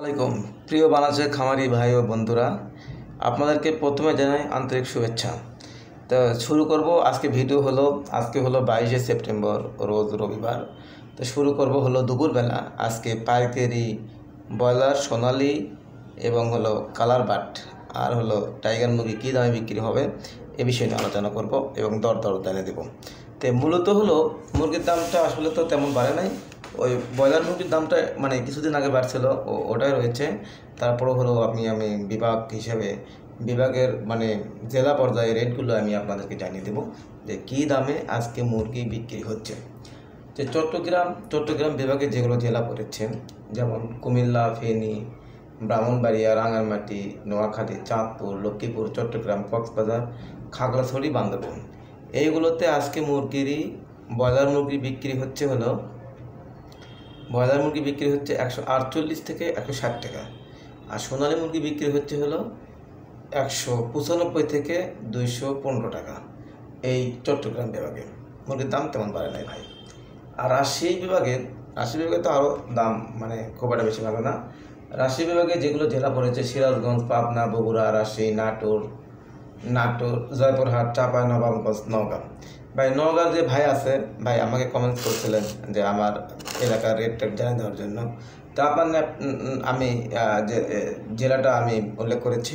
আসসালামাইকুম প্রিয় বাংলাদেশের খামারি ভাই ও বন্ধুরা, আপনাদেরকে প্রথমে জানাই আন্তরিক শুভেচ্ছা। তো শুরু করব আজকে ভিডিও হলো আজকে হলো 22শে সেপ্টেম্বর, রোজ রবিবার। তো শুরু করব হলো দুপুরবেলা আজকে পাইকারি ব্রয়লার সোনালি এবং হলো কালার বাট আর হলো টাইগার মুরগি কী দামে বিক্রি হবে এ বিষয়ে নিয়ে আলোচনা করব এবং দর জানিয়ে দেব। তো মূলত হলো মুরগির দামটা আসলে তো তেমন বাড়ে নাই, ওই ব্রয়লার মুরগির দামটা মানে কিছুদিন আগে বাড়ছিল ওটাই রয়েছে। তারপরে হলো আমি বিভাগ হিসেবে বিভাগের মানে জেলা পর্যায়ে রেটগুলো আমি আপনাদেরকে জানিয়ে দেব যে কী দামে আজকে মুরগি বিক্রি হচ্ছে। যে চট্টগ্রাম বিভাগে যেগুলো জেলা পড়েছে, যেমন কুমিল্লা, ফেনী, ব্রাহ্মণবাড়িয়া, রাঙামাটি, নোয়াখালী, চাঁদপুর, লক্ষ্মীপুর, চট্টগ্রাম, কক্সবাজার, খাগড়াছড়ি, বান্দরবান, এইগুলোতে আজকে ব্রয়লার মুরগি বিক্রি হচ্ছে 148 থেকে 160 টাকা, আর সোনালী মুরগি বিক্রি হচ্ছে 195 থেকে 215 টাকা। এই চট্টগ্রাম বিভাগে মুরগির দাম তেমন বাড়ে নাই ভাই। আর রাজশাহী বিভাগে তো আরও দাম মানে খুব একটা বেশি ভালো না। রাজশাহী বিভাগে যেগুলো জেলা পড়েছে সিরাজগঞ্জ, পাবনা, বগুড়া, রাজশাহী, নাটোর, জয়পুরহাট, চাঁপাইনবাবগঞ্জ, নওগাঁ। ভাই নওগাঁর যে ভাই আছে, ভাই আমাকে কমেন্ট করছিলেন যে আমার এলাকার রেটটা জানিয়ে দেওয়ার জন্য। তা আমি যে জেলাটা আমি উল্লেখ করেছি।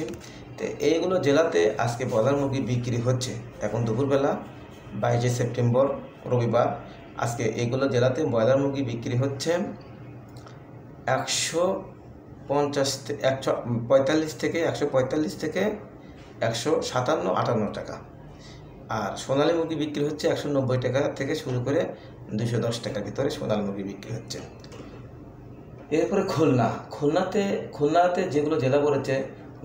তো এইগুলো জেলাতে আজকে ব্রয়লার মুরগি বিক্রি হচ্ছে এখন দুপুরবেলা 22শে সেপ্টেম্বর রবিবার। আজকে এইগুলো জেলাতে ব্রয়লার মুরগি বিক্রি হচ্ছে 145 থেকে 157-58 টাকা, আর সোনালী মুরগি বিক্রি হচ্ছে 190 টাকা থেকে শুরু করে 210 টাকার ভিতরে সোনালী মুরগি বিক্রি হচ্ছে। এরপরে খুলনাতে যেগুলো জেলা পড়েছে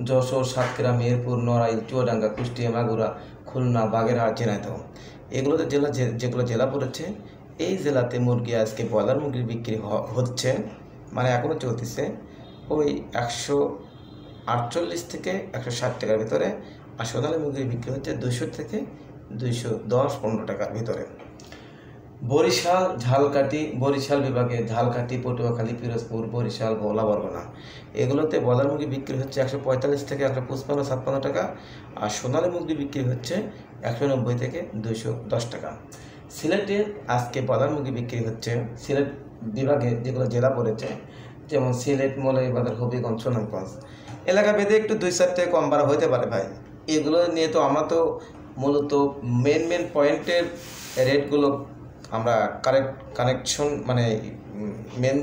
যশোর, সাতক্ষীরা, মেহেরপুর, নড়াইল, চুয়াডাঙ্গা, কুষ্টিয়া, মাগুরা, খুলনা, বাগেরহাট, ঝিনাইদহ, এগুলোতে যেগুলো জেলা পড়েছে, এই জেলাতে মুরগি আজকে ব্রয়লার মুরগি বিক্রি হচ্ছে মানে এখনও চলতেছে ওই 148 থেকে 160 টাকার ভিতরে, আর সোনালী মুরগি বিক্রি হচ্ছে 200 থেকে 210-15 টাকার ভিতরে। বরিশাল বিভাগে ঝালকাঠি, পটুয়াখালী, পিরোজপুর, বরিশাল, ভোলা, বরগুনা, এগুলোতে ব্রয়লার মুরগি বিক্রি হচ্ছে 145 থেকে 155-56 টাকা, আর সোনালী মুরগি বিক্রি হচ্ছে 190 থেকে 210 টাকা। সিলেটে আজকে ব্রয়লার মুরগি বিক্রি হচ্ছে, সিলেট বিভাগে যেগুলো জেলা পড়েছে যেমন সিলেট, মৌলভীবাজার, হবিগঞ্জ, সুনামগঞ্জ, এলাকা ভেদে একটু 2-4 টাকা কম বাড়া হতে পারে ভাই। এগুলো নিয়ে তো আমরা তো মূলত মেন পয়েন্টের রেটগুলো আমরা কানেকশন মানে মেন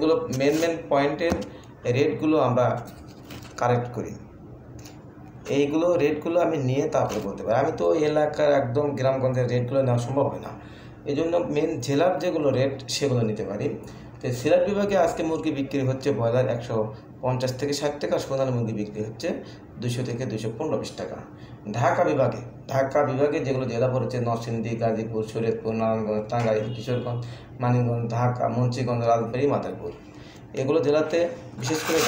পয়েন্টের রেটগুলো আমরা কারেক্ট করি। এইগুলো রেটগুলো আমি নিয়ে তারপরে বলতে পারি। আমি তো এলাকার একদম গ্রামগঞ্জের রেটগুলো নেওয়া সম্ভব হয় না, এই জন্য মেন জেলার যেগুলো রেট সেগুলো নিতে পারি। তো সিলেট বিভাগে আজকে মুরগি বিক্রি হচ্ছে ব্রয়লার 150 থেকে 60 টাকা, সোনালী মুরগি বিক্রি হচ্ছে 200 থেকে 215 টাকা। ঢাকা বিভাগে যেগুলো জেলা পড়েছে নরসিংদী, গাজীপুর, শরীয়তপুর, নারায়ণগঞ্জ, টাঙ্গাইল, কিশোরগঞ্জ, মানিকগঞ্জ, ঢাকা, মুন্সিগঞ্জ, রাজবাড়ী, মাদারীপুর, এগুলো জেলাতে বিশেষ করে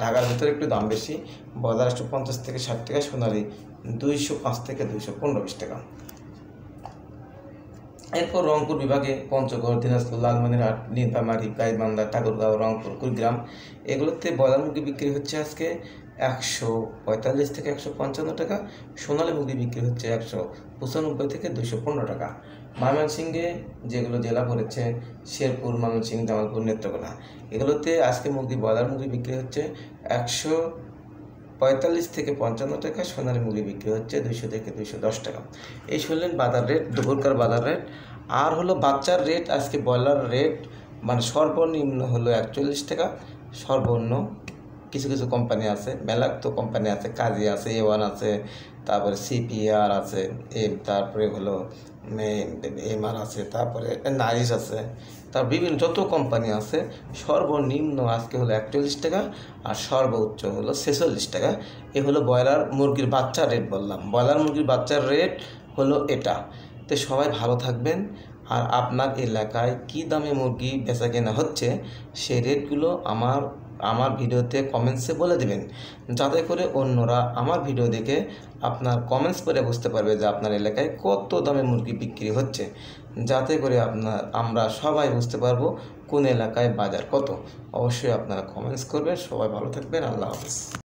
ঢাকার ভিতরে একটু দাম বেশি, ব্রয়লার 150 থেকে 60 টাকা, সোনালী 205 থেকে 215 টাকা। এরপর রংপুর বিভাগে পঞ্চগড়, দিনাজপুর, লালমনিরহাট, নীলফামারী, গাইবান্ধা, ঠাকুরগাঁও, রংপুর, কুড়িগ্রাম, এগুলোতে ব্রয়লার মুরগি বিক্রি হচ্ছে আজকে 145 থেকে 155 টাকা, সোনালী মুরগি বিক্রি হচ্ছে 195 থেকে 215 টাকা। ময়মনসিংহে যেগুলো জেলা পড়েছে শেরপুর, ময়মনসিংহ, জামালপুর, নেত্রকোনা, এগুলোতে আজকে ব্রয়লার মুরগি বিক্রি হচ্ছে 145 থেকে 55 টাকা, সোনালী মুরগি বিক্রি হচ্ছে 200 থেকে 210 টাকা। এই শুনলেন বাজার রেট, দুপুরকার বাজার রেট। আর হলো বাচ্চার রেট, আজকে ব্রয়লার রেট মানে সর্বনিম্ন হলো 41 টাকা, সর্বনিম্ন কিছু কোম্পানি আছে, মেলা তো কোম্পানি আছে, কাজী আছে, A1 আছে, তারপরে CPR আছে, তারপরে হলো MR আছে, তারপরে নারিশ আছে, তার বিভিন্ন যত কোম্পানি আছে, সর্বনিম্ন আজকে হলো 41 টাকা আর সর্বোচ্চ হলো 46 টাকা। এ হলো ব্রয়লার মুরগির বাচ্চার রেট বললাম, ব্রয়লার মুরগির বাচ্চার রেট হলো এটা। তো সবাই ভালো থাকবেন, আর আপনার এলাকায় কী দামে মুরগি বেচা কেনা হচ্ছে সেই রেটগুলো আমার ভিডিওতে কমেন্টসে বলে দেবেন, যাতে করে অন্যরা আমার ভিডিও দেখে আপনার কমেন্টস করে বুঝতে পারবে যে আপনার এলাকায় কত দামে মুরগি বিক্রি হচ্ছে, যাতে করে আমরা সবাই বুঝতে পারবো কোন এলাকায় বাজার কত? অবশ্যই আপনারা কমেন্টস করবেন। সবাই ভালো থাকবেন। আল্লাহ হাফেজ।